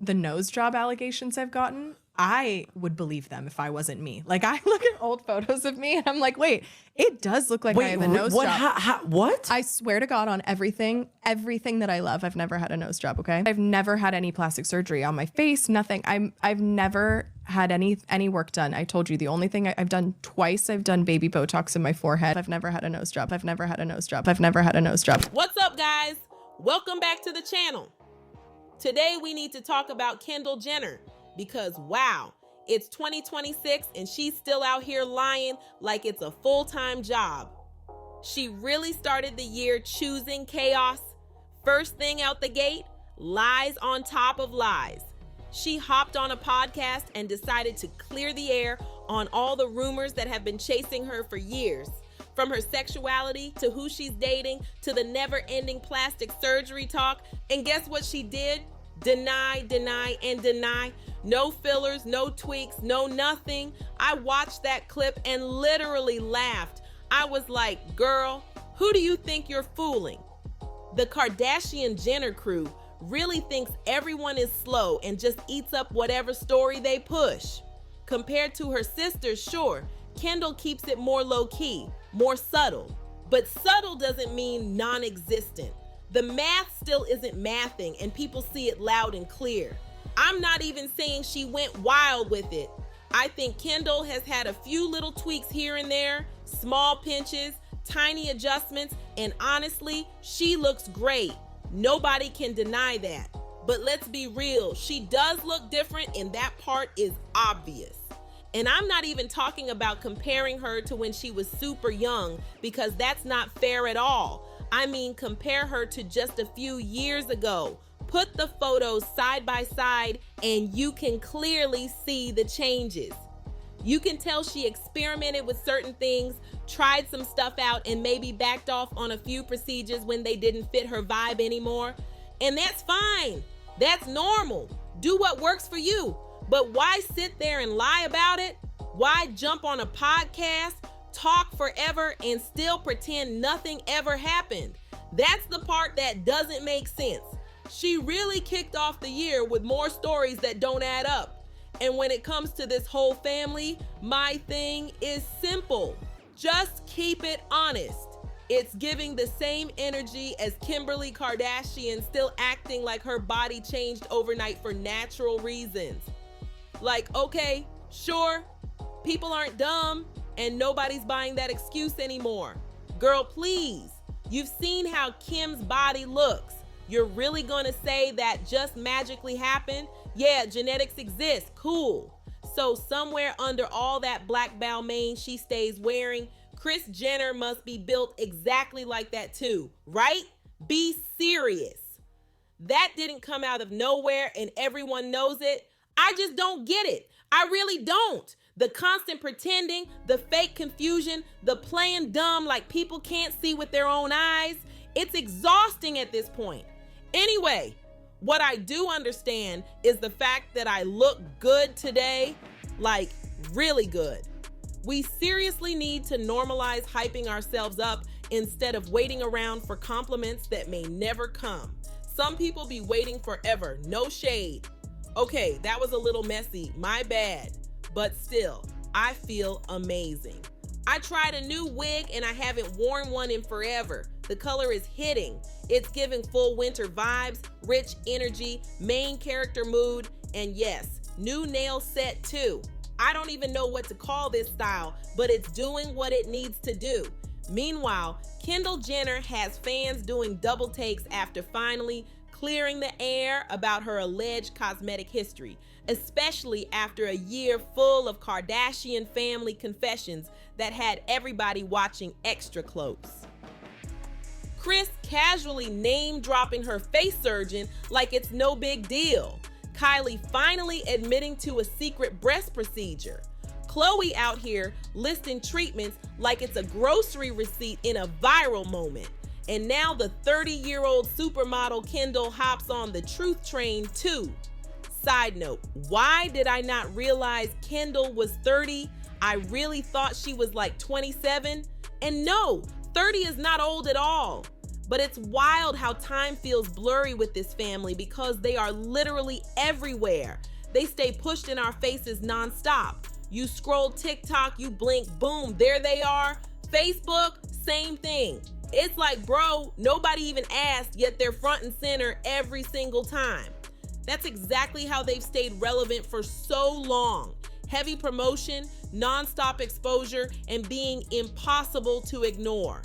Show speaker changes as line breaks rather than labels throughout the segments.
the nose job allegations I've gotten, I would believe them if I wasn't me. Like, I look at old photos of me and I'm like, wait, it does look like I have a nose job.
What?
I swear to God on everything that I love, I've never had a nose job, okay? I've never had any plastic surgery on my face, nothing. I've never had any work done. I told you the only thing I've done twice, I've done baby Botox in my forehead. I've never had a nose job. I've never had a nose job. I've never had a nose job.
What's up, guys? Welcome back to the channel. Today, we need to talk about Kendall Jenner because, wow, it's 2026 and she's still out here lying like it's a full-time job. She really started the year choosing chaos. First thing out the gate, lies on top of lies. She hopped on a podcast and decided to clear the air on all the rumors that have been chasing her for years. From her sexuality to who she's dating to the never-ending plastic surgery talk. And guess what she did? Deny, deny, and deny. No fillers, no tweaks, no nothing. I watched that clip and literally laughed. I was like, girl, who do you think you're fooling? The Kardashian Jenner crew really thinks everyone is slow and just eats up whatever story they push. Compared to her sisters, sure, Kendall keeps it more low-key, more subtle. But subtle doesn't mean non-existent. The math still isn't mathing and people see it loud and clear. I'm not even saying she went wild with it. I think Kendall has had a few little tweaks here and there, small pinches, tiny adjustments, and honestly, she looks great. Nobody can deny that. But let's be real, she does look different and that part is obvious. And I'm not even talking about comparing her to when she was super young because that's not fair at all. I mean, compare her to just a few years ago. Put the photos side by side and you can clearly see the changes. You can tell she experimented with certain things, tried some stuff out, and maybe backed off on a few procedures when they didn't fit her vibe anymore. And that's fine. That's normal. Do what works for you. But why sit there and lie about it? Why jump on a podcast, talk forever, and still pretend nothing ever happened? That's the part that doesn't make sense. She really kicked off the year with more stories that don't add up. And when it comes to this whole family, my thing is simple. Just keep it honest. It's giving the same energy as Kimberly Kardashian still acting like her body changed overnight for natural reasons. Like, okay, sure, people aren't dumb and nobody's buying that excuse anymore. Girl, please, you've seen how Kim's body looks. You're really gonna say that just magically happened? Yeah, genetics exist, cool. So somewhere under all that black Balmain she stays wearing, Kris Jenner must be built exactly like that too, right? Be serious. That didn't come out of nowhere and everyone knows it. I just don't get it. I really don't. The constant pretending, the fake confusion, the playing dumb like people can't see with their own eyes. It's exhausting at this point. Anyway, what I do understand is the fact that I look good today, like really good. We seriously need to normalize hyping ourselves up instead of waiting around for compliments that may never come. Some people be waiting forever, no shade. Okay, that was a little messy, my bad. But still, I feel amazing. I tried a new wig and I haven't worn one in forever. The color is hitting. It's giving full winter vibes, rich energy, main character mood, and yes, new nail set too. I don't even know what to call this style, but it's doing what it needs to do. Meanwhile, Kendall Jenner has fans doing double takes after finally clearing the air about her alleged cosmetic history, especially after a year full of Kardashian family confessions that had everybody watching extra close. Kris casually name-dropping her face surgeon like it's no big deal. Kylie finally admitting to a secret breast procedure. Khloe out here listing treatments like it's a grocery receipt in a viral moment. And now the 30-year-old supermodel Kendall hops on the truth train too. Side note, why did I not realize Kendall was 30? I really thought she was like 27. And no, 30 is not old at all. But it's wild how time feels blurry with this family because they are literally everywhere. They stay pushed in our faces nonstop. You scroll TikTok, you blink, boom, there they are. Facebook, same thing. It's like, bro, nobody even asked, yet they're front and center every single time. That's exactly how they've stayed relevant for so long. Heavy promotion, nonstop exposure, and being impossible to ignore.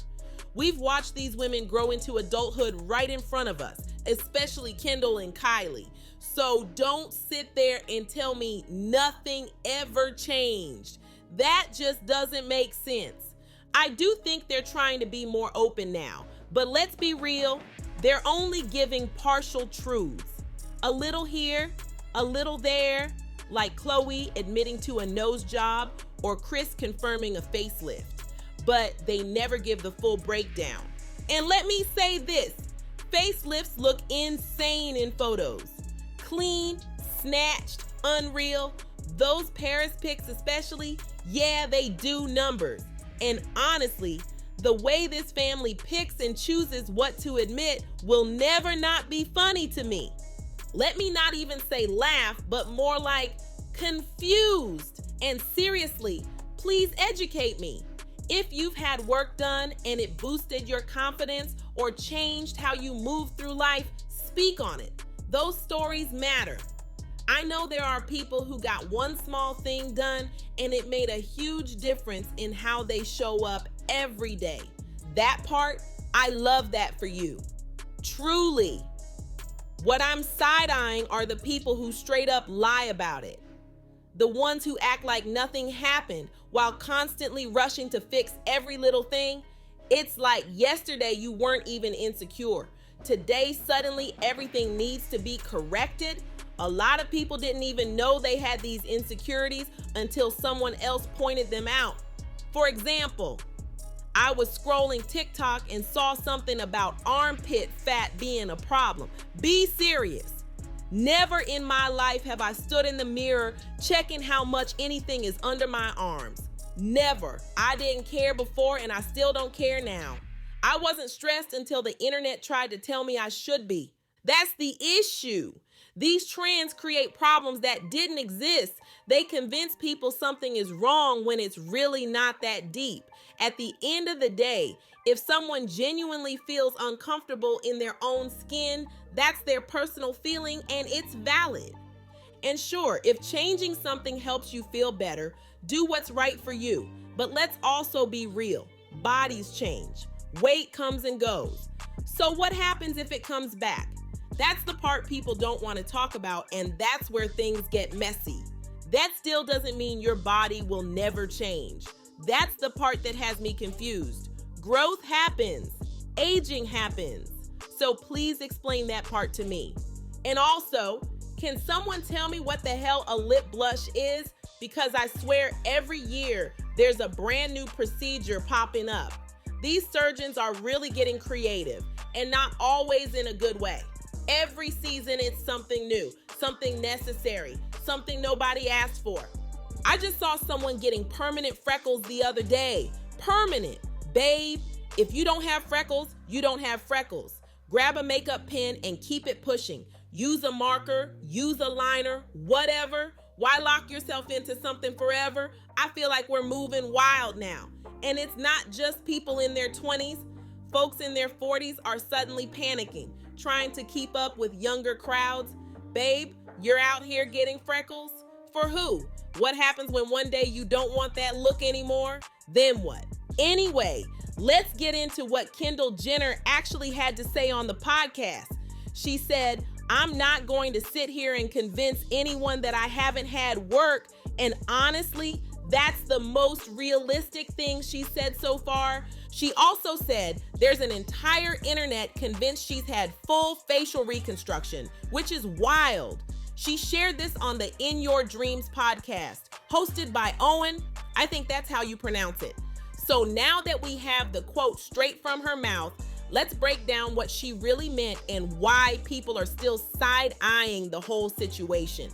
We've watched these women grow into adulthood right in front of us, especially Kendall and Kylie. So don't sit there and tell me nothing ever changed. That just doesn't make sense. I do think they're trying to be more open now, but let's be real, they're only giving partial truths. A little here, a little there, like Chloe admitting to a nose job or Chris confirming a facelift, but they never give the full breakdown. And let me say this, facelifts look insane in photos. Clean, snatched, unreal. Those Paris pics especially, yeah, they do numbers. And honestly, the way this family picks and chooses what to admit will never not be funny to me. Let me not even say laugh, but more like confused. And seriously, please educate me. If you've had work done and it boosted your confidence or changed how you move through life, speak on it. Those stories matter. I know there are people who got one small thing done and it made a huge difference in how they show up every day. That part, I love that for you. Truly. What I'm side-eyeing are the people who straight up lie about it. The ones who act like nothing happened while constantly rushing to fix every little thing. It's like yesterday you weren't even insecure. Today, suddenly everything needs to be corrected. A lot of people didn't even know they had these insecurities until someone else pointed them out. For example, I was scrolling TikTok and saw something about armpit fat being a problem. Be serious. Never in my life have I stood in the mirror checking how much anything is under my arms. Never. I didn't care before and I still don't care now. I wasn't stressed until the internet tried to tell me I should be. That's the issue. These trends create problems that didn't exist. They convince people something is wrong when it's really not that deep. At the end of the day, if someone genuinely feels uncomfortable in their own skin, that's their personal feeling and it's valid. And sure, if changing something helps you feel better, do what's right for you. But let's also be real. Bodies change. Weight comes and goes. So what happens if it comes back? That's the part people don't want to talk about, and that's where things get messy. That still doesn't mean your body will never change. That's the part that has me confused. Growth happens. Aging happens. So please explain that part to me. And also, can someone tell me what the hell a lip blush is? Because I swear every year there's a brand new procedure popping up. These surgeons are really getting creative and not always in a good way. Every season it's something new, something necessary, something nobody asked for. I just saw someone getting permanent freckles the other day. Permanent. Babe, if you don't have freckles, you don't have freckles. Grab a makeup pen and keep it pushing. Use a marker, use a liner, whatever. Why lock yourself into something forever? I feel like we're moving wild now. And it's not just people in their 20s. Folks in their 40s are suddenly panicking, trying to keep up with younger crowds. Babe, you're out here getting freckles? For who? What happens when one day you don't want that look anymore? Then what? Anyway, let's get into what Kendall Jenner actually had to say on the podcast. She said, I'm not going to sit here and convince anyone that I haven't had work. And honestly, that's the most realistic thing she said so far. She also said there's an entire internet convinced she's had full facial reconstruction, which is wild. She shared this on the In Your Dreams podcast, hosted by Owen. I think that's how you pronounce it. So now that we have the quote straight from her mouth, let's break down what she really meant and why people are still side-eyeing the whole situation.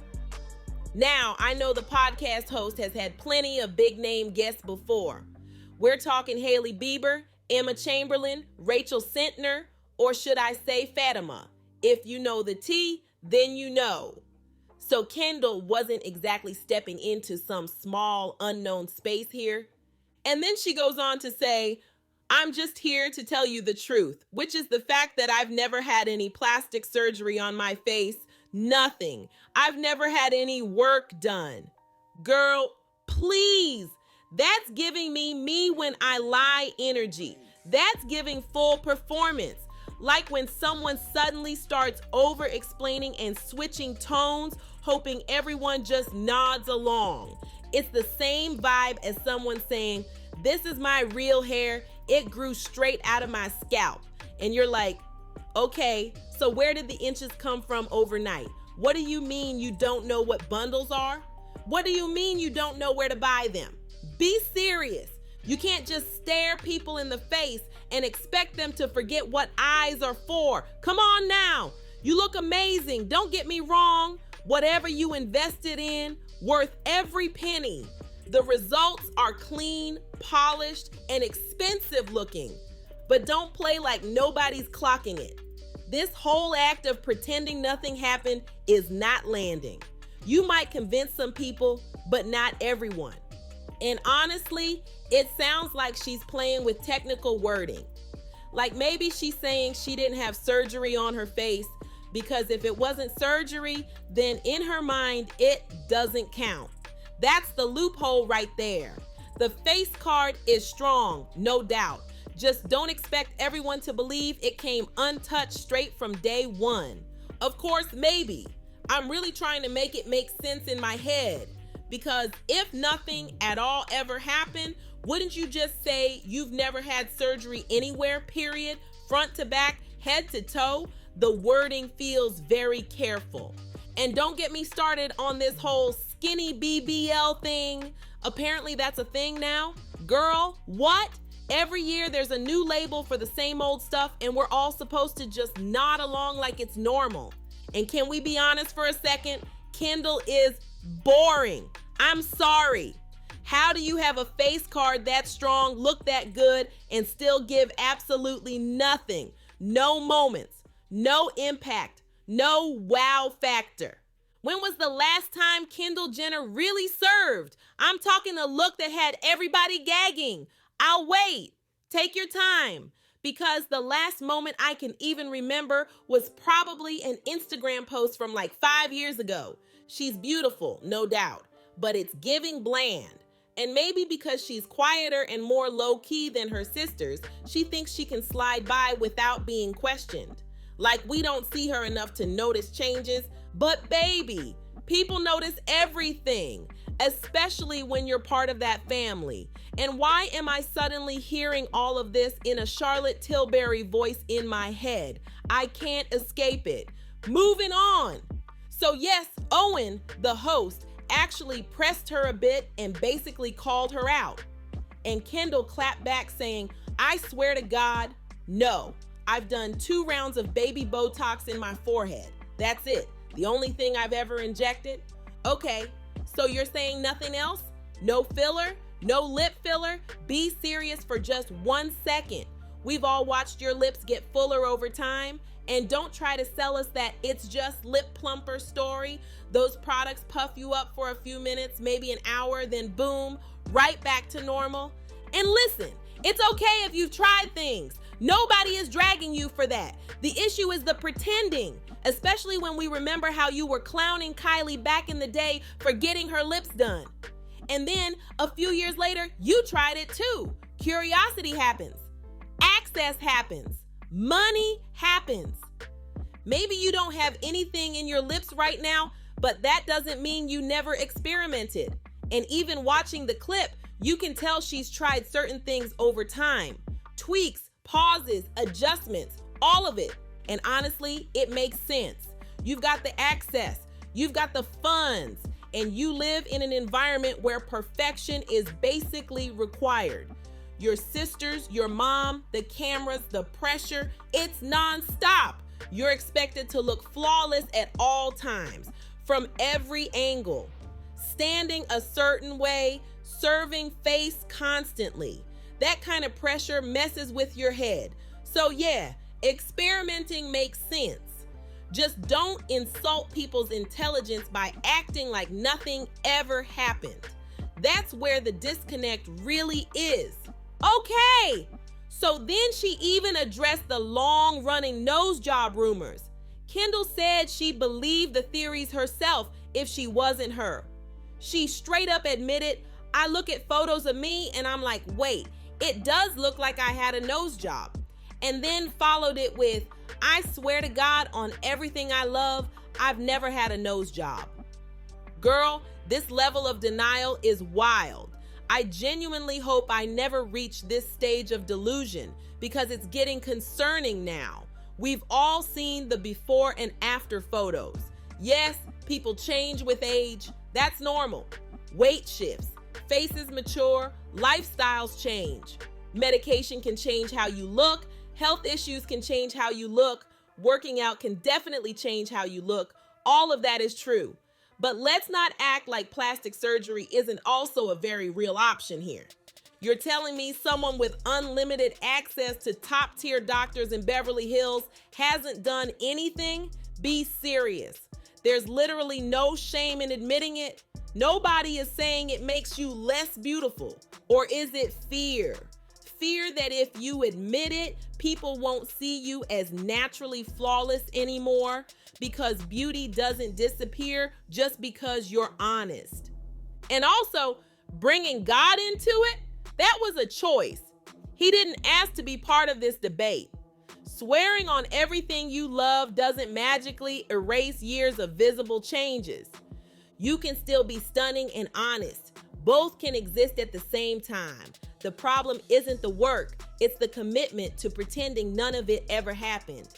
Now, I know the podcast host has had plenty of big-name guests before. We're talking Hailey Bieber, Emma Chamberlain, Rachel Sentner, Or should I say Fatima? If you know the tea, then you know. So Kendall wasn't exactly stepping into some small unknown space here. And then she goes on to say, I'm just here to tell you the truth, which is the fact that I've never had any plastic surgery on my face. Nothing. I've never had any work done. Girl, please. That's giving me when I lie energy. That's giving full performance. Like when someone suddenly starts over explaining and switching tones, hoping everyone just nods along. It's the same vibe as someone saying, this is my real hair. It grew straight out of my scalp. And you're like, okay, so where did the inches come from overnight? What do you mean you don't know what bundles are? What do you mean you don't know where to buy them? Be serious. You can't just stare people in the face and expect them to forget what eyes are for. Come on now. You look amazing. Don't get me wrong. Whatever you invested in, worth every penny. The results are clean, polished, and expensive looking. But don't play like nobody's clocking it. This whole act of pretending nothing happened is not landing. You might convince some people, but not everyone. And honestly, it sounds like she's playing with technical wording. Like maybe she's saying she didn't have surgery on her face because if it wasn't surgery, then in her mind, it doesn't count. That's the loophole right there. The face card is strong, no doubt. Just don't expect everyone to believe it came untouched straight from day one. Of course, maybe. I'm really trying to make it make sense in my head. Because if nothing at all ever happened, wouldn't you just say you've never had surgery anywhere, period, front to back, head to toe? The wording feels very careful. And don't get me started on this whole skinny BBL thing. Apparently that's a thing now. Girl, what? Every year there's a new label for the same old stuff and we're all supposed to just nod along like it's normal. And can we be honest for a second? Kendall is boring. I'm sorry. How do you have a face card that strong, look that good, and still give absolutely nothing? No moments, no impact, no wow factor. When was the last time Kendall Jenner really served? I'm talking a look that had everybody gagging. I'll wait. Take your time. Because the last moment I can even remember was probably an Instagram post from like 5 years ago. She's beautiful, no doubt, but it's giving bland. And maybe because she's quieter and more low-key than her sisters, she thinks she can slide by without being questioned. Like we don't see her enough to notice changes, but baby, people notice everything, especially when you're part of that family. And why am I suddenly hearing all of this in a Charlotte Tilbury voice in my head? I can't escape it. Moving on. So yes, Owen, the host, actually pressed her a bit and basically called her out. And Kendall clapped back saying, I swear to God, no. I've done 2 rounds of baby Botox in my forehead. That's it. The only thing I've ever injected. Okay, so you're saying nothing else? No filler? No lip filler? Be serious for just 1 second. We've all watched your lips get fuller over time. And don't try to sell us that it's just lip plumper story. Those products puff you up for a few minutes, maybe an hour, then boom, right back to normal. And listen, it's okay if you've tried things. Nobody is dragging you for that. The issue is the pretending, especially when we remember how you were clowning Kylie back in the day for getting her lips done. And then a few years later, you tried it too. Curiosity happens. Access happens. Money happens. Maybe you don't have anything in your lips right now, but that doesn't mean you never experimented. And even watching the clip, you can tell she's tried certain things over time. Tweaks, pauses, adjustments, all of it. And honestly, it makes sense. You've got the access, you've got the funds, and you live in an environment where perfection is basically required. Your sisters, your mom, the cameras, the pressure, it's nonstop. You're expected to look flawless at all times, from every angle. Standing a certain way, serving face constantly. That kind of pressure messes with your head. So yeah, Experimenting makes sense. Just don't insult people's intelligence by acting like nothing ever happened. That's where the disconnect really is. Okay, so then she even addressed the long-running nose job rumors. Kendall said she believed the theories herself if she wasn't her. She straight up admitted, I look at photos of me and I'm like, wait, it does look like I had a nose job. And then followed it with, I swear to God on everything I love, I've never had a nose job. Girl, this level of denial is wild. I genuinely hope I never reach this stage of delusion because it's getting concerning now. We've all seen the before and after photos. Yes, people change with age. That's normal. Weight shifts, faces mature, lifestyles change. Medication can change how you look. Health issues can change how you look. Working out can definitely change how you look. All of that is true. But let's not act like plastic surgery isn't also a very real option here. You're telling me someone with unlimited access to top-tier doctors in Beverly Hills hasn't done anything? Be serious. There's literally no shame in admitting it. Nobody is saying it makes you less beautiful. Or is it fear? Fear that if you admit it, people won't see you as naturally flawless anymore because beauty doesn't disappear just because you're honest. And also, bringing God into it, that was a choice. He didn't ask to be part of this debate. Swearing on everything you love doesn't magically erase years of visible changes. You can still be stunning and honest. Both can exist at the same time. The problem isn't the work, it's the commitment to pretending none of it ever happened.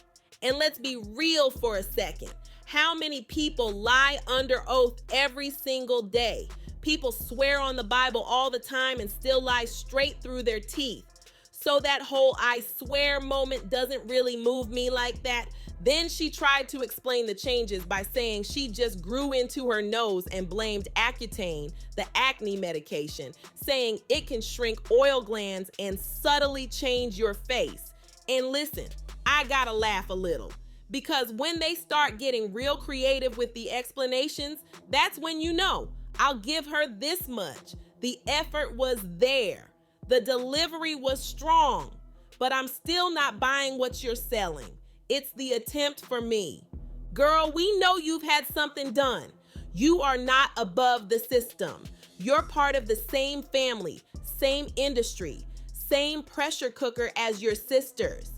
And let's be real for a second. How many people lie under oath every single day? People swear on the Bible all the time and still lie straight through their teeth. So that whole I swear moment doesn't really move me like that. Then she tried to explain the changes by saying she just grew into her nose and blamed Accutane, the acne medication, saying it can shrink oil glands and subtly change your face. And listen, I gotta laugh a little because when they start getting real creative with the explanations, that's when you know. I'll give her this much. The effort was there. The delivery was strong, but I'm still not buying what you're selling. It's the attempt for me. Girl, we know you've had something done. You are not above the system. You're part of the same family, same industry, same pressure cooker as your sisters.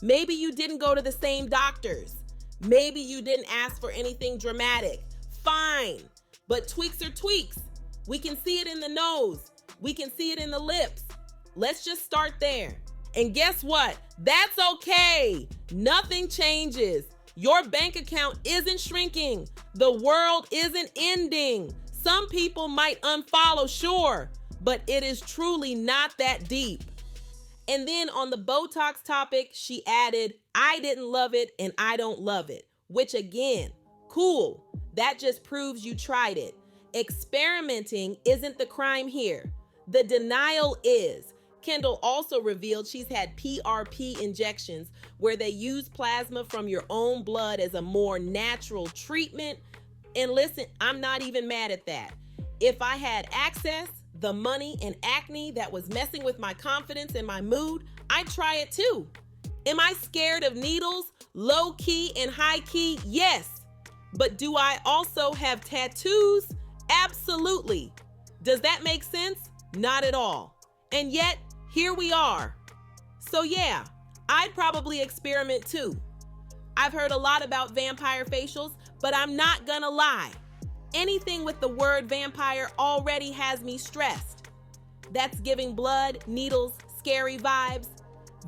Maybe you didn't go to the same doctors. Maybe you didn't ask for anything dramatic. Fine, but tweaks are tweaks. We can see it in the nose. We can see it in the lips. Let's just start there. And guess what? That's okay. Nothing changes. Your bank account isn't shrinking. The world isn't ending. Some people might unfollow, sure, but it is truly not that deep. And then on the Botox topic, she added, I didn't love it and I don't love it, which again, cool. That just proves you tried it. Experimenting isn't the crime here. The denial is. Kendall also revealed she's had PRP injections where they use plasma from your own blood as a more natural treatment. And listen, I'm not even mad at that. If I had access, the money and acne that was messing with my confidence and my mood, I'd try it too. Am I scared of needles? Low key and high key? Yes. But do I also have tattoos? Absolutely. Does that make sense? Not at all. And yet, here we are. So yeah, I'd probably experiment too. I've heard a lot about vampire facials, but I'm not gonna lie. Anything with the word vampire already has me stressed. That's giving blood, needles, scary vibes.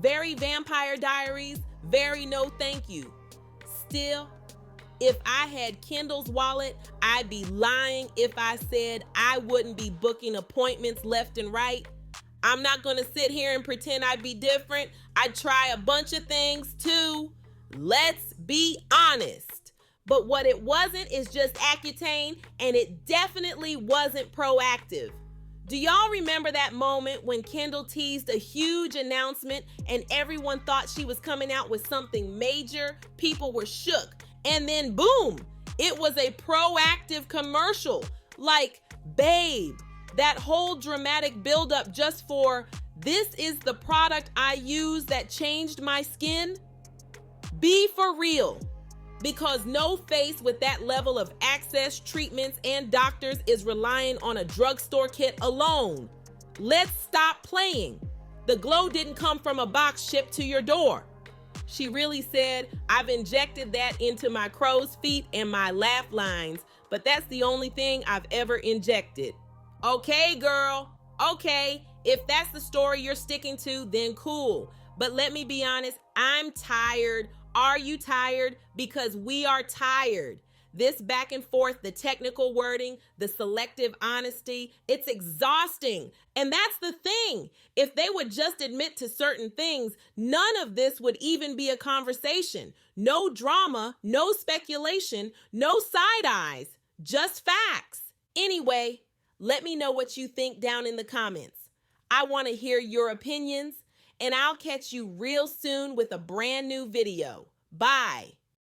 Very Vampire Diaries, very no thank you. Still, if I had Kendall's wallet, I'd be lying if I said I wouldn't be booking appointments left and right. I'm not gonna sit here and pretend I'd be different. I'd try a bunch of things too. Let's be honest. But what it wasn't is just Accutane, and it definitely wasn't proactive. Do y'all remember that moment when Kendall teased a huge announcement and everyone thought she was coming out with something major? People were shook. And then boom, it was a proactive commercial. Like, babe, that whole dramatic buildup just for, this is the product I use that changed my skin? Be for real. Because no face with that level of access, treatments, and doctors is relying on a drugstore kit alone. Let's stop playing. The glow didn't come from a box shipped to your door. She really said, I've injected that into my crow's feet and my laugh lines, but that's the only thing I've ever injected. Okay, girl. Okay, if that's the story you're sticking to, then cool. But let me be honest, I'm tired. Are you tired? Because we are tired. This back and forth, the technical wording, the selective honesty, it's exhausting. And that's the thing. If they would just admit to certain things, none of this would even be a conversation. No drama, no speculation, no side eyes, just facts. Anyway, let me know what you think down in the comments. I want to hear your opinions, and I'll catch you real soon with a brand new video. Bye.